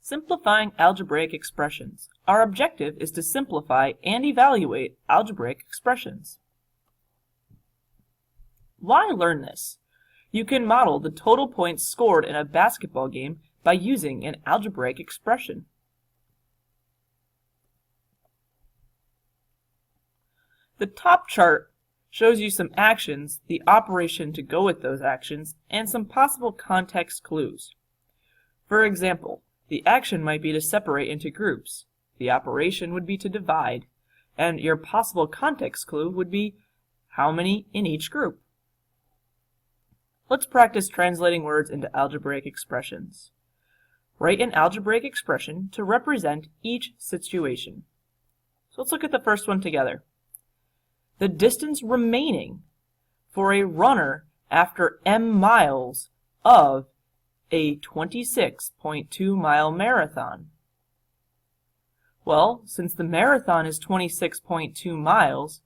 Simplifying algebraic expressions. Our objective is to simplify and evaluate algebraic expressions. Why learn this? You can model the total points scored in a basketball game by using an algebraic expression. The top chart shows you some actions, the operation to go with those actions, and some possible context clues. For example, the action might be to separate into groups, the operation would be to divide, and your possible context clue would be how many in each group. Let's practice translating words into algebraic expressions. Write an algebraic expression to represent each situation. So let's look at the first one together. The distance remaining for a runner after m miles of a 26.2 mile marathon. Well, since the marathon is 26.2 miles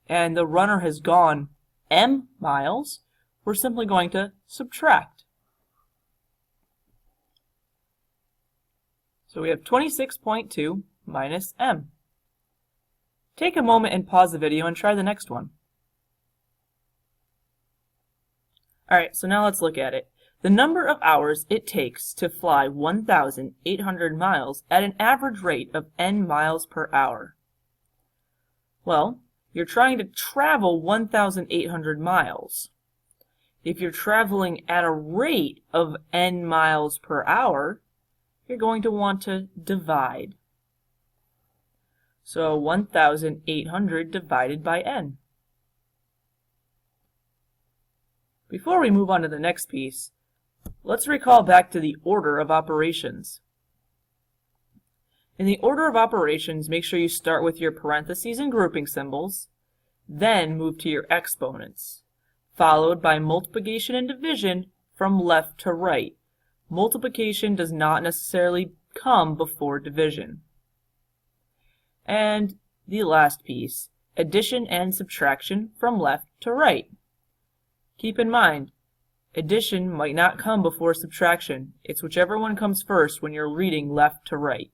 and the runner has gone m miles, we're simply going to subtract. So we have 26.2 minus m. Take a moment and pause the video and try the next one. Alright, so now let's look at it. The number of hours it takes to fly 1,800 miles at an average rate of n miles per hour. Well, you're trying to travel 1,800 miles. If you're traveling at a rate of n miles per hour, you're going to want to divide. So 1,800 divided by n. Before we move on to the next piece, let's recall back to the order of operations. In the order of operations, make sure you start with your parentheses and grouping symbols, then move to your exponents, followed by multiplication and division from left to right. Multiplication does not necessarily come before division. And the last piece, addition and subtraction from left to right. Keep in mind, addition might not come before subtraction. It's whichever one comes first when you're reading left to right.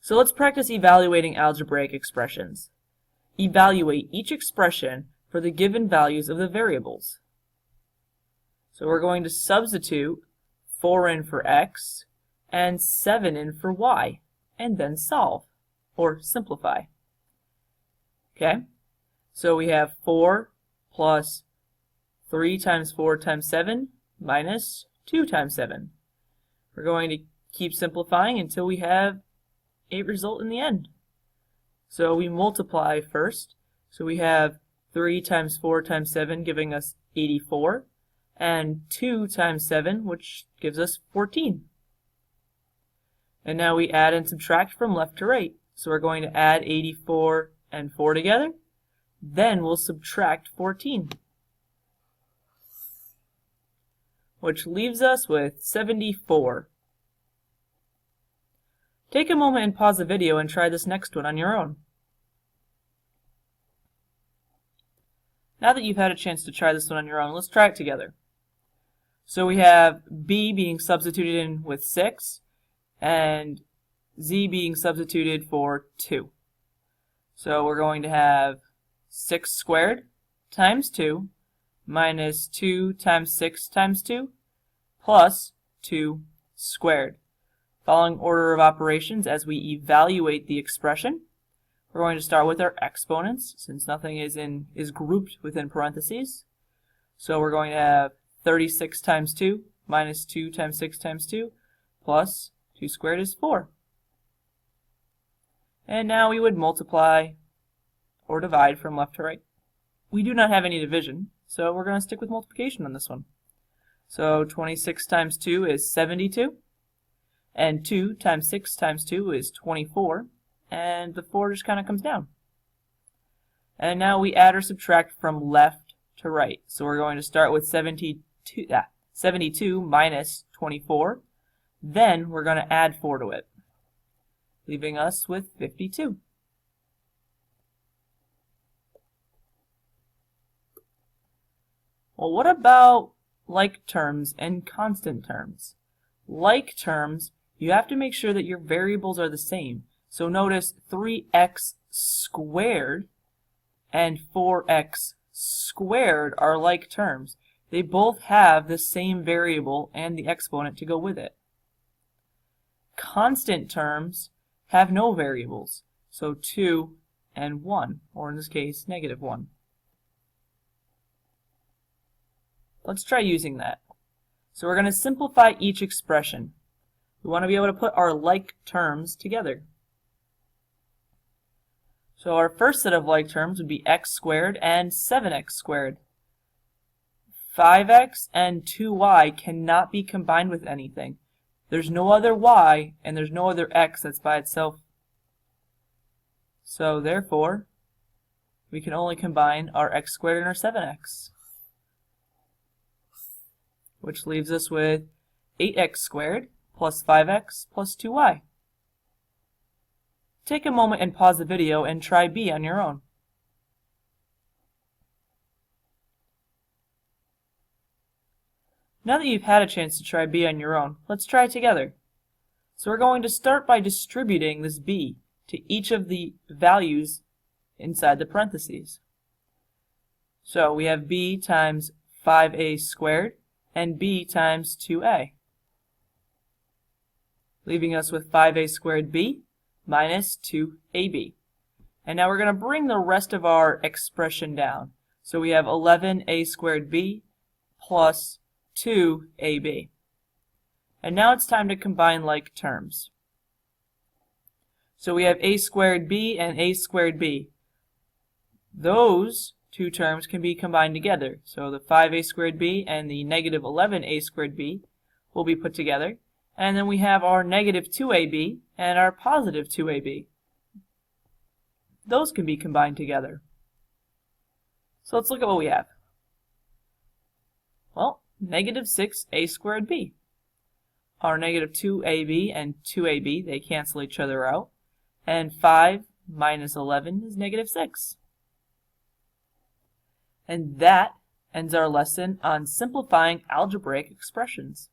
So let's practice evaluating algebraic expressions. Evaluate each expression for the given values of the variables. So we're going to substitute 4 in for x and 7 in for y, and then solve, or simplify. Okay? So we have 4 plus 3 times 4 times 7 minus 2 times 7. We're going to keep simplifying until we have a result in the end. So we multiply first. So we have 3 times 4 times 7 giving us 84, and 2 times 7, which gives us 14. And now we add and subtract from left to right. So we're going to add 84 and 4 together. Then we'll subtract 14, which leaves us with 74. Take a moment and pause the video and try this next one on your own. Now that you've had a chance to try this one on your own, let's try it together. So we have b being substituted in with 6, and z being substituted for 2. So we're going to have 6 squared times 2 minus 2 times 6 times 2 plus 2 squared. Following order of operations as we evaluate the expression, we're going to start with our exponents since nothing is grouped within parentheses. So we're going to have 36 times 2 minus 2 times 6 times 2 plus 2 squared is 4. And now we would multiply or divide from left to right. We do not have any division, so we're going to stick with multiplication on this one. So 26 times 2 is 72, and 2 times 6 times 2 is 24, and the 4 just kind of comes down. And now we add or subtract from left to right. So we're going to start with 72 minus 24. Then we're going to add 4 to it, leaving us with 52. Well, what about like terms and constant terms. Like terms, you have to make sure that your variables are the same. So notice 3x squared and 4x squared are like terms. They both have the same variable and the exponent to go with it. Constant terms have no variables, so 2 and 1, or in this case, -1. Let's try using that. So we're going to simplify each expression. We want to be able to put our like terms together. So our first set of like terms would be x squared and 7x squared. 5x and 2y cannot be combined with anything. There's no other y and there's no other x that's by itself. So therefore, we can only combine our x squared and our 7x. Which leaves us with 8x squared plus 5x plus 2y. Take a moment and pause the video and try B on your own. Now that you've had a chance to try B on your own, let's try it together. So we're going to start by distributing this B to each of the values inside the parentheses. So we have B times 5a squared and B times 2a, leaving us with 5a squared b minus 2ab. And now we're going to bring the rest of our expression down. So we have 11a squared b plus 2ab. And now it's time to combine like terms. So we have a squared b and a squared b. Those two terms can be combined together. So the 5a squared b and the negative 11a squared b will be put together. And then we have our negative 2ab and our positive 2ab. Those can be combined together. So let's look at what we have. Well, negative 6a squared b. Our negative 2ab and 2ab, they cancel each other out. And 5 minus 11 is negative 6. And that ends our lesson on simplifying algebraic expressions.